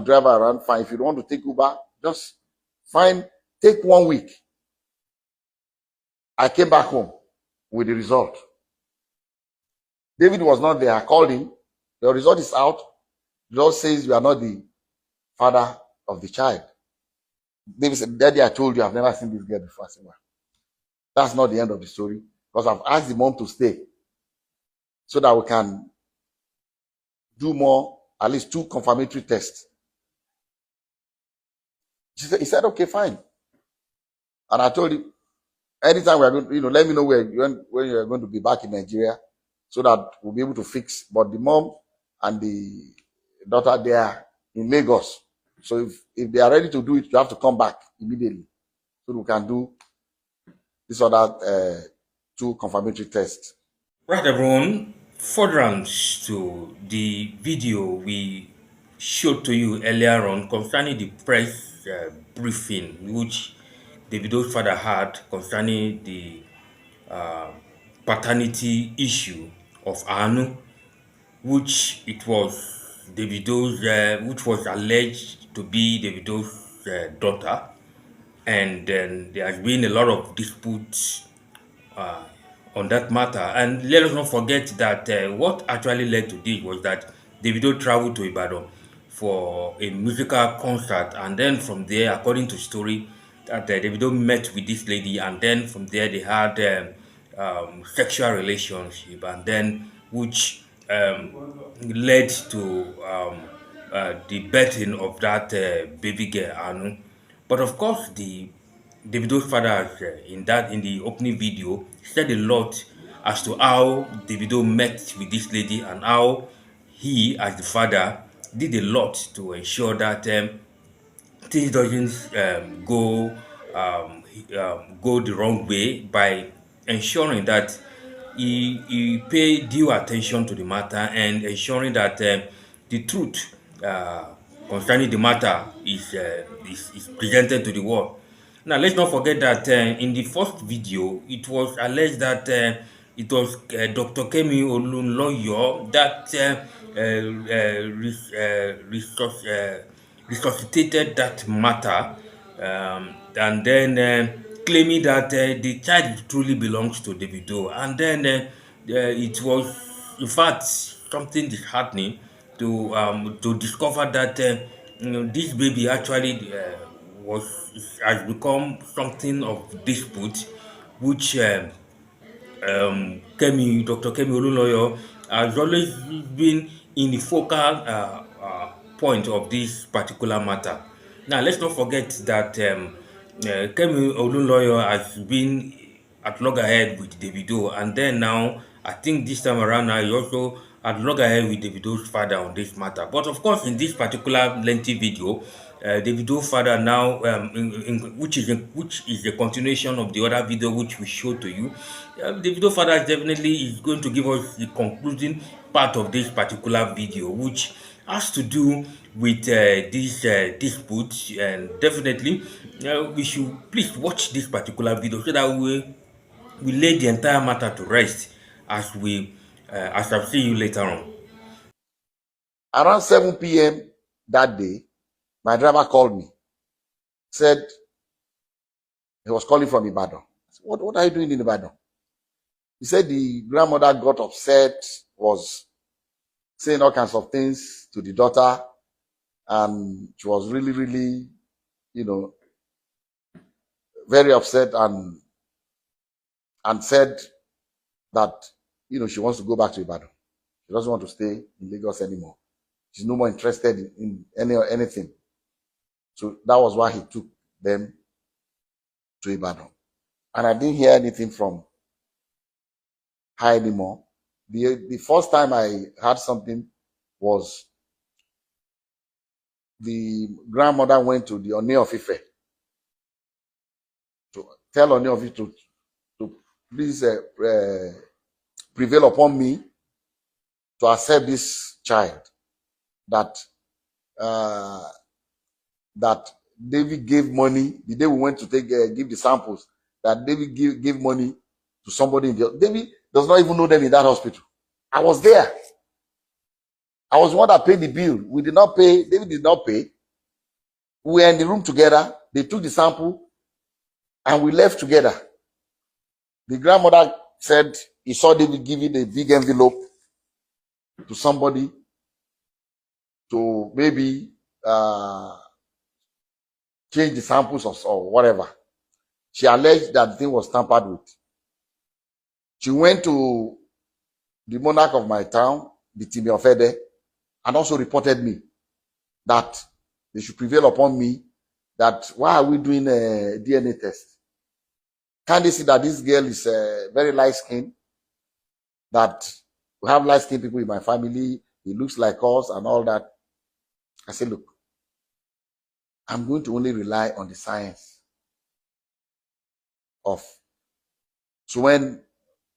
drive around, fine. If you don't want to take Uber, just take 1 week. I came back home with the result. David was not there. I called him. The result is out. The result says you are not the father of the child. David said, Daddy, I told you I've never seen this girl before. I said, well, that's not the end of the story, because I've asked the mom to stay so that we can do more, at least 2 confirmatory tests. He said, okay, fine. And I told him, anytime we are going, let me know when you are going to be back in Nigeria, so that we'll be able to fix. But the mom and the daughter, they are in Lagos. So if they are ready to do it, you have to come back immediately, so we can do this other 2 confirmatory tests. Right, everyone. Furtherance to the video we showed to you earlier on concerning the press briefing which Davido's father had concerning the uh, paternity issue of Anu, which it was Davido's, which was alleged to be Davido's daughter, and then there has been a lot of disputes uh, on that matter. And let us not forget that what actually led to this was that Davido traveled to Ibadan for a musical concert, and then from there, according to story, that Davido met with this lady, and then from there they had sexual relationship, and then which led to the birthing of that baby girl, Anu. But of course, the Davido's father has, in the opening video, said a lot as to how Davido met with this lady and how he, as the father, did a lot to ensure that things doesn't go the wrong way by ensuring that he pay due attention to the matter and ensuring that the truth concerning the matter is presented to the world. Now, let's not forget that in the first video, it was alleged that it was Dr. Kemi Olunloyo that resuscitated that matter, and then claiming that the child truly belongs to Davido. And then it was, in fact, something disheartening to discover that this baby actually was has become something of dispute, which Dr. Kemi Olunloyo has always been in the focal point of this particular matter. Now, let's not forget that Kemi Olunloyo has been at loggerhead with Davido, and then now I think this time around now he also at loggerhead with Davido's father on this matter. But of course, in this particular lengthy video, Davido's father now, which is a continuation of the other video which we showed to you. Davido father definitely is going to give us the concluding part of this particular video, which has to do with this dispute, and definitely we should please watch this particular video so that we lay the entire matter to rest as I'll see you later on. Around 7 p.m. that day, my driver called me, said he was calling from Ibadan. I said, what are you doing in Ibadan? He said the grandmother got upset, was saying all kinds of things to the daughter, and she was really, really, very upset, and said that, she wants to go back to Ibadan. She doesn't want to stay in Lagos anymore. She's no more interested in anything. So that was why he took them to Ibadan. And I didn't hear anything from her anymore. The first time I heard something was the grandmother went to the Oni of Ife to tell Oni of Ife to please prevail upon me to accept this child that David gave money the day we went to give the samples, that David gave money to somebody in the David does not even know them in that hospital. I was there. I was the one that paid the bill. We did not pay. David did not pay. We were in the room together. They took the sample and we left together. The grandmother said he saw David giving a big envelope to somebody to maybe change the samples or whatever. She alleged that the thing was tampered with. She went to the monarch of my town, the Timi of Ede, and also reported me that they should prevail upon me that why are we doing a DNA test? Can't they see that this girl is very light skinned? That we have light skinned people in my family, he looks like us and all that. I said, look, I'm going to only rely on the science of. So when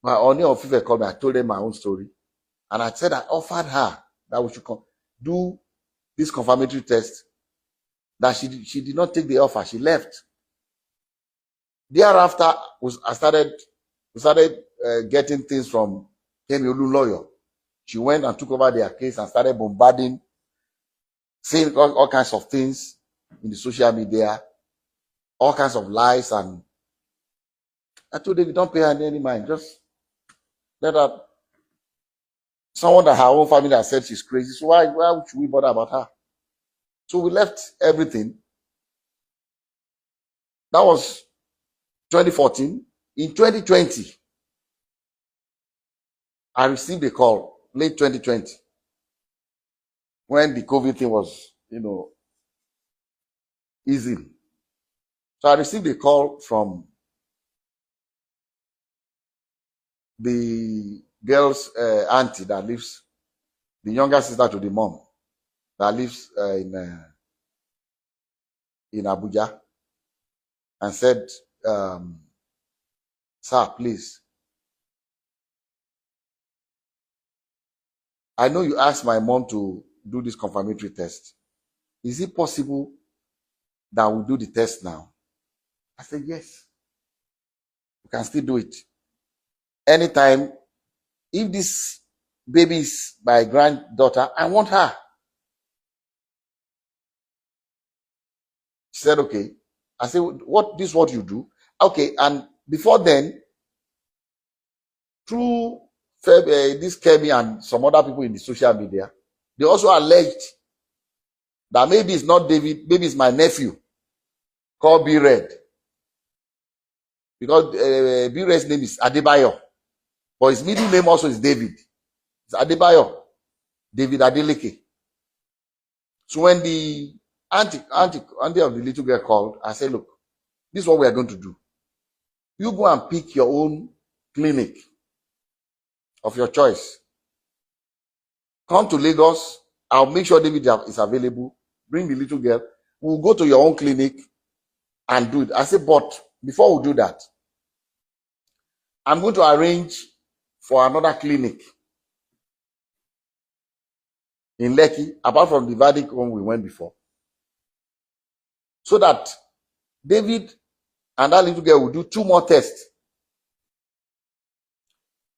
my Oni of Ife called me, I told them my own story. And I said I offered her that we should do this confirmatory test. That she did not take the offer. She left. Thereafter, we started getting things from Kemi Olu lawyer. She went and took over their case and started bombarding, saying all kinds of things in the social media, all kinds of lies. And I told David, don't pay her any mind. Just let her. Someone that her own family has said she's crazy. So why should we bother about her? So we left everything. That was 2014. In 2020, I received a call, late 2020, when the COVID thing was, easing. So I received a call from the girl's auntie that lives, the younger sister to the mom, that lives in Abuja, and said, sir, please, I know you asked my mom to do this confirmatory test. Is it possible that we do the test now? I said, yes. We can still do it. Anytime, if this baby is my granddaughter, I want her. She said, okay. I said, this is what you do? Okay, and before then, through this Kemi and some other people in the social media, they also alleged that maybe it's not David, maybe it's my nephew called B Red. Because B Red's name is Adebayo, but his middle name also is David. It's Adebayo, David Adeleke. So when the auntie of the little girl called, I said, look, this is what we are going to do. You go and pick your own clinic of your choice. Come to Lagos. I'll make sure David is available. Bring the little girl. We'll go to your own clinic and do it. I said, but before we do that, I'm going to arrange for another clinic in Lekki, apart from the verdict one we went before, so that David and that little girl will do 2 more tests.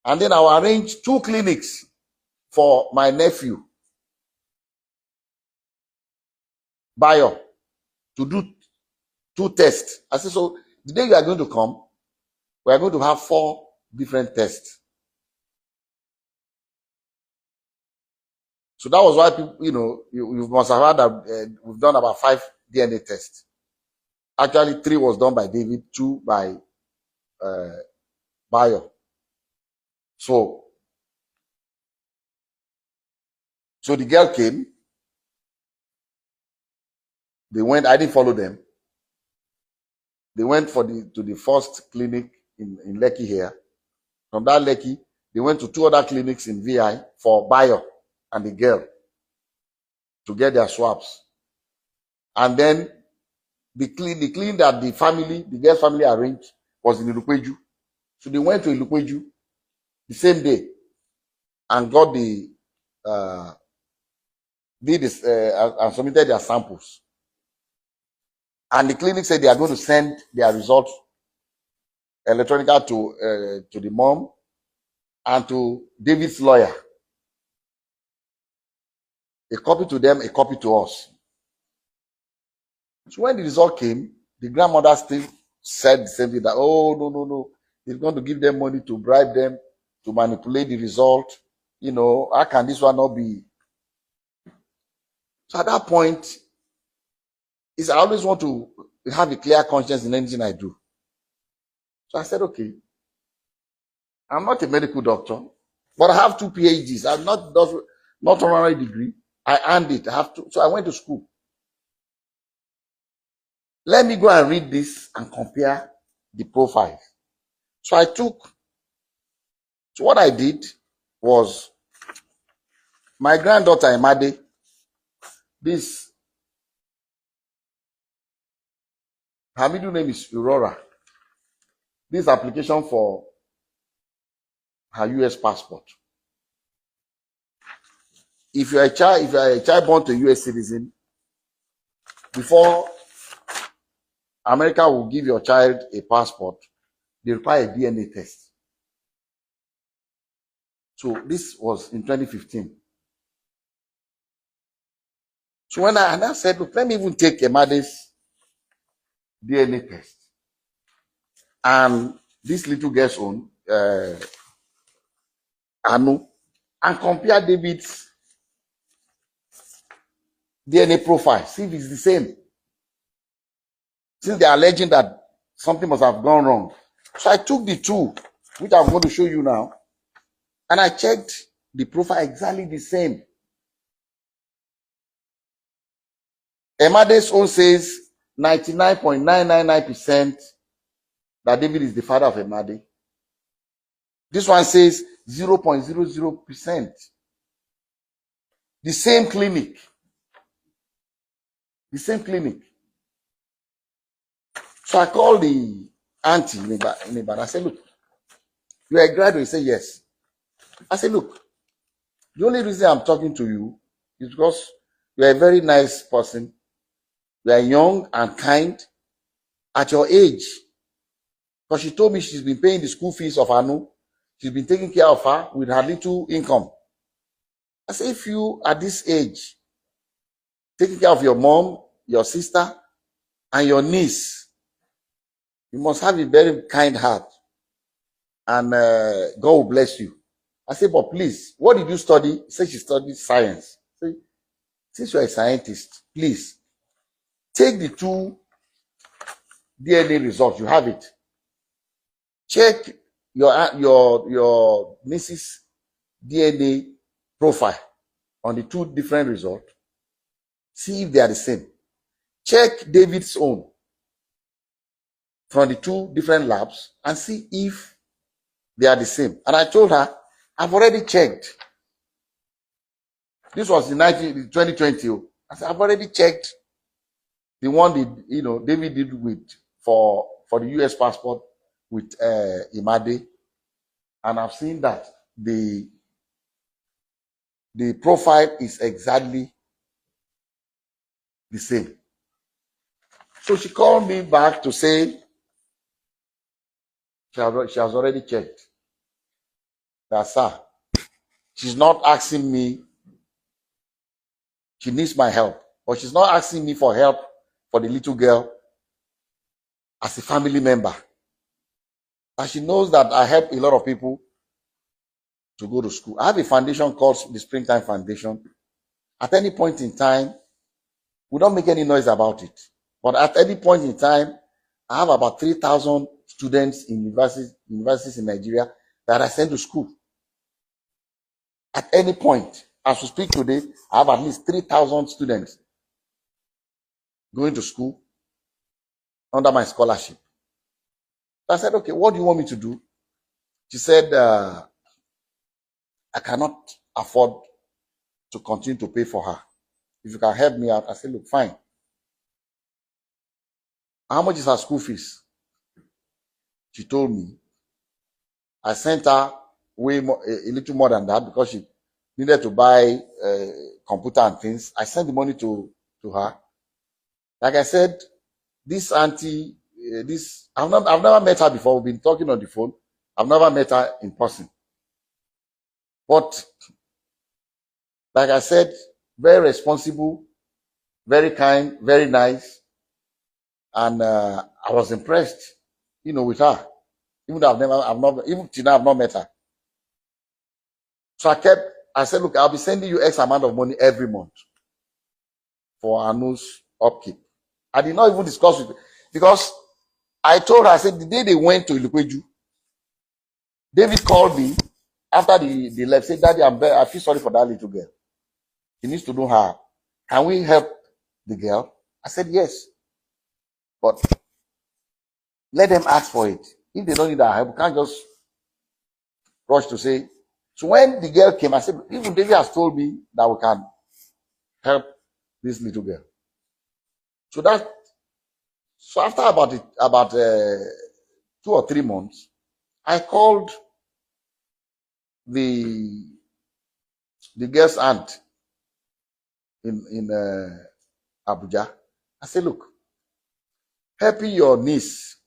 And then I'll arrange 2 clinics for my nephew, Bayo, to do 2 tests. I said, so the day you are going to come, we are going to have 4 different tests. So that was why people, you must have heard that we've done about 5 DNA tests. Actually, 3 was done by David, 2 by Bayo. So the girl came. They went. I didn't follow them. They went to the first clinic in Lekki here. From that Lekki, they went to 2 other clinics in VI for Bayo and the girl to get their swabs. And then the clinic that the girl's family arranged was in Ilukweju. So they went to Ilukweju the same day and got and submitted their samples. And the clinic said they are going to send their results electronically to the mom and to David's lawyer. A copy to them, a copy to us. So when the result came, the grandmother still said the same thing that, oh, no, no, no. He's going to give them money to bribe them to manipulate the result. How can this one not be? So at that point, I always want to have a clear conscience in anything I do. So I said, okay, I'm not a medical doctor, but I have 2 PhDs. I'm not honorary degree. I earned it. I have to. So I went to school. Let me go and read this and compare the profiles. So what I did was my granddaughter Emade, her middle name is Aurora. This application for her US passport. If you are a child born to a US citizen, before America will give your child a passport, they require a DNA test. So this was in 2015. So when I said, look, let me even take Emade's DNA test and this little girl's own, Anu, and compare David's DNA profile, see if it's the same. Since they are alleging that something must have gone wrong. So I took the two, which I'm going to show you now, and I checked the profile exactly the same. Emade's own says 99.999% that David is the father of Emade. This one says 0.00%. The same clinic. The same clinic. So I called the auntie in Ibadan. I said, look, you are a graduate? He said, yes. I said, look, the only reason I'm talking to you is because you are a very nice person. You are young and kind at your age. Because she told me she's been paying the school fees of Anu. She's been taking care of her with her little income. I said, if you at this age, taking care of your mom, your sister, and your niece, you must have a very kind heart. And God will bless you. I said, but please, what did you study? She said she studied science. I said, since you're a scientist, please, take the 2 DNA results. You have it. Check your niece's DNA profile on the 2 different results. See if they are the same. Check David's own from the 2 different labs and see if they are the same. And I told her, I've already checked. This was in 2020. I said, I've already checked the one David did for the US passport with Emade, and I've seen that the profile is exactly the same. So she called me back to say she has already checked. That, sir, she's not asking me, she needs my help, but she's not asking me for help for the little girl as a family member. And she knows that I help a lot of people to go to school. I have a foundation called the Springtime Foundation. At any point in time, we don't make any noise about it. But at any point in time, I have about 3,000 students in universities in Nigeria that I send to school. At any point, as we speak today, I have at least 3,000 students going to school under my scholarship. I said, okay, what do you want me to do? She said, I cannot afford to continue to pay for her. If you can help me out. I said, look, fine. How much is her school fees? She told me. I sent her way more, a little more than that, because she needed to buy computer and things. I sent the money to her. Like I said, this auntie, I've never met her before. We've been talking on the phone. I've never met her in person. But like I said, very responsible, very kind, very nice. And I was impressed, with her. Even though I've not, even till now, I've not met her. So I said, look, I'll be sending you X amount of money every month for Anu's upkeep. I did not even discuss with, because I told her, I said, the day they went to Ilukweju, David called me after they left, said, Daddy, I feel sorry for that little girl. She needs to know her. Can we help the girl? I said, yes. But let them ask for it. If they don't need our help, we can't just rush to say. So when the girl came, I said, even David has told me that we can help this little girl. So after about 2 or 3 months, I called the girl's aunt in Abuja. I said, look, helping your niece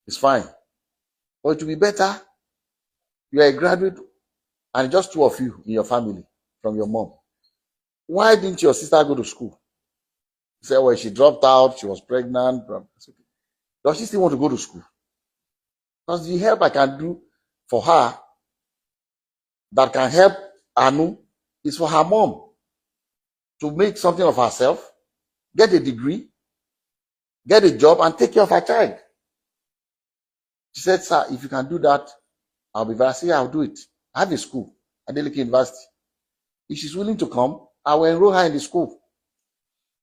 is fine, but it will be better. You are a graduate and just 2 of you in your family from your mom. Why didn't your sister go to school? He said, well, she dropped out, she was pregnant. Does she still want to go to school? Because the help I can do for her that can help Anu is for her mom to make something of herself, get a degree, get a job, and take care of her child. She said, sir, if you can do that, I'll be very, I said, yeah, I'll do it. I have a school at Adeleke University. If she's willing to come, I will enroll her in the school.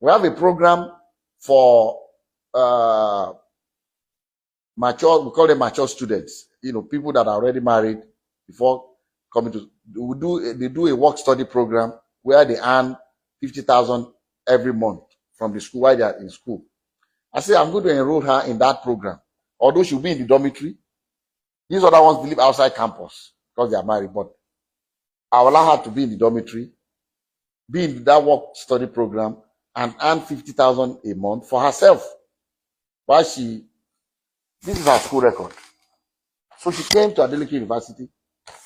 We have a program for mature, we call them mature students, people that are already married before coming to, they do a work study program where they earn 50,000 every month from the school while they are in school. I say, I'm going to enroll her in that program. Although she'll be in the dormitory, these other ones live outside campus because they are married, but I will allow her to be in the dormitory, be in that work study program, and earn 50,000 a month for herself. While this is her school record. So she came to Adeleke University.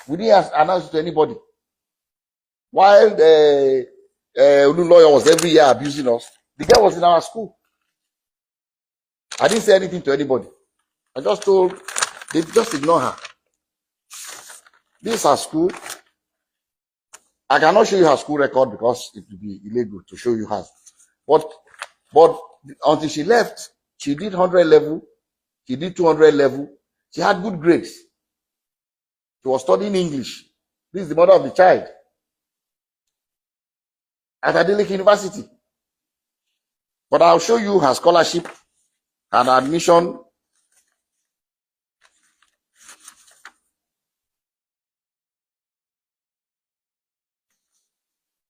We didn't announce it to anybody. While the Olu lawyer was every year abusing us, the girl was in our school. I didn't say anything to anybody. I just told, they just ignore her. This is her school. I cannot show you her school record because it would be illegal to show you hers. But until she left, she did 100 level, she did 200 level. She had good grades. She was studying English. This is the mother of the child at Adeleke University. But I'll show you her scholarship and admission.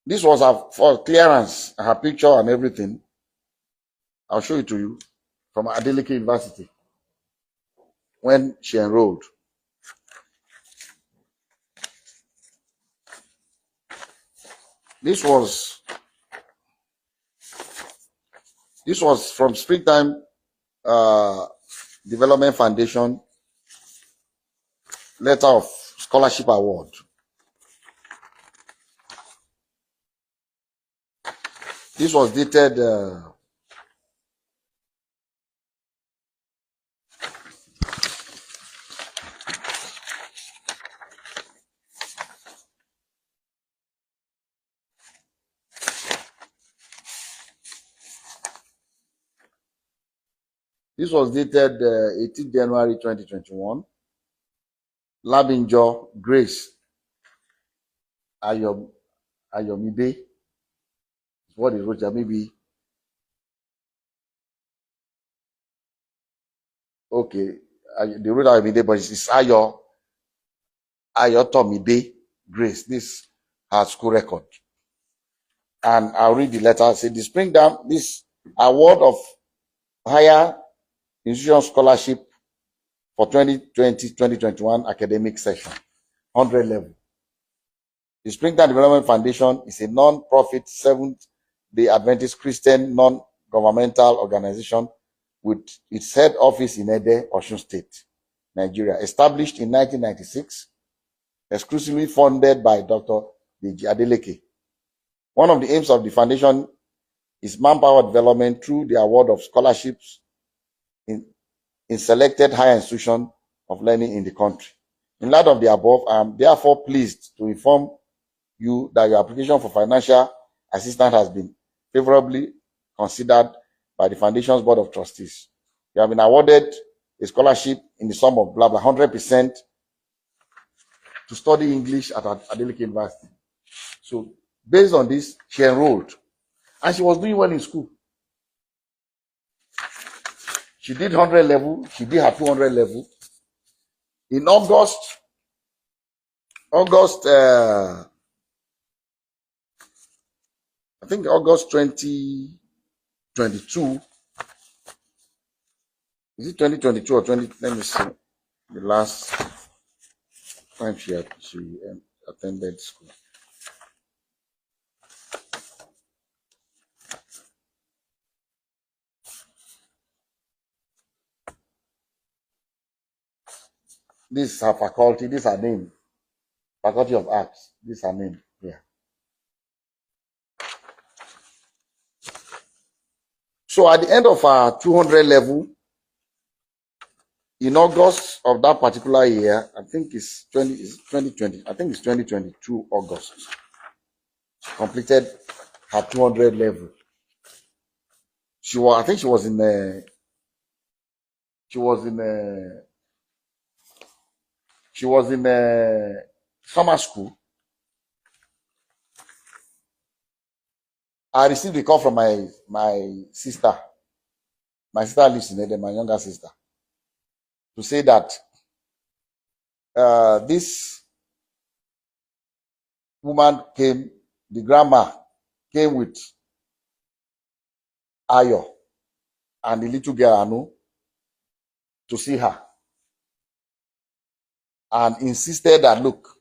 This was her for clearance, her picture and everything. I'll show it to you from Adeleke University when she enrolled. This was from Springtime Development Foundation letter of scholarship award. This was dated This was dated 18 January 2021. Labinjo Grace Ayomide is what he wrote there. Maybe okay. They wrote Ayomide, but it's Ayotomide Grace. This her school record. And I'll read the letter. Say the Springtime, this award of higher institution scholarship for 2020-2021 academic session, 100 level. The Springtime Development Foundation is a non-profit Seventh-day Adventist Christian non-governmental organization with its head office in Ede, Osun State, Nigeria. Established in 1996, exclusively funded by Dr. Deji Adeleke. One of the aims of the foundation is manpower development through the award of scholarships in, in selected higher institutions of learning in the country. In light of the above, I am therefore pleased to inform you that your application for financial assistance has been favorably considered by the Foundation's Board of Trustees. You have been awarded a scholarship in the sum of blah blah 100% to study English at Adeleke University. So based on this, she enrolled and she was doing well in school. She did 100 level, she did her 200 level. In August, I think August 2022, is it 2022 or 20, let me see, the last time she attended school. This is her faculty, this is her name, Faculty of Arts, this is her name here. So at the end of our 200 level, in August of that particular year, I think it's 2020, I think it's 2022 August, she completed her 200 level. I think she was in summer school. I received a call from my sister. My sister lives in Eden, my younger sister, to say that this woman came, the grandma came with Ayo and the little girl Anu to see her and insisted that, look,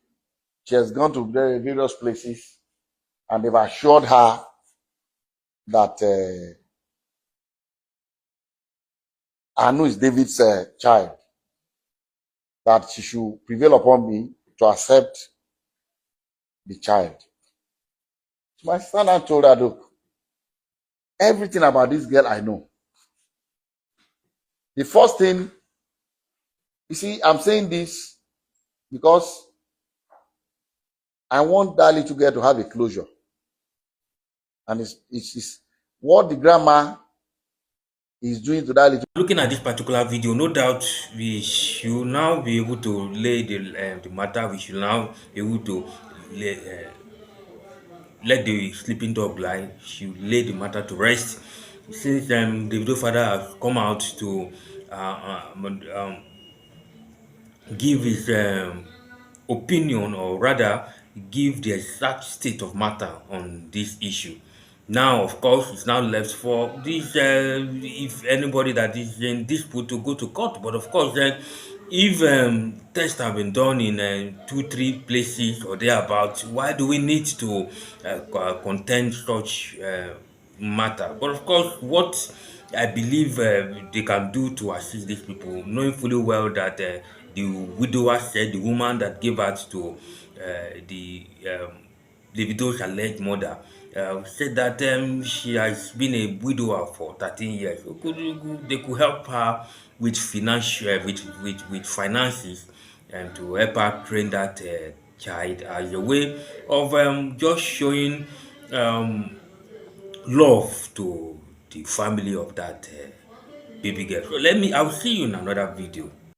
she has gone to various places and they've assured her that Anu is David's child, that she should prevail upon me to accept the child. So my sister now told her, look, everything about this girl I know. The first thing, you see, I'm saying this because I want that little girl to have a closure. And it's what the grandma is doing to that little. Looking at this particular video, no doubt we should now be able to lay the matter. We should now be able to let the sleeping dog lie. Should lay the matter to rest. Since Davido father has come out to give his opinion, or rather give the exact state of matter on this issue. Now, of course, it's now left for this, if anybody that is in dispute, to go to court. But of course, then, if tests have been done in 2, 3 places or thereabouts, why do we need to contend such matter? But of course, what I believe they can do to assist these people, knowing fully well that the widower said, the woman that gave birth to the Davido's alleged mother, said that she has been a widower for 13 years. So they could help her with financial, with finances, and to help her train that child as a way of just showing love to the family of that baby girl. So I'll see you in another video.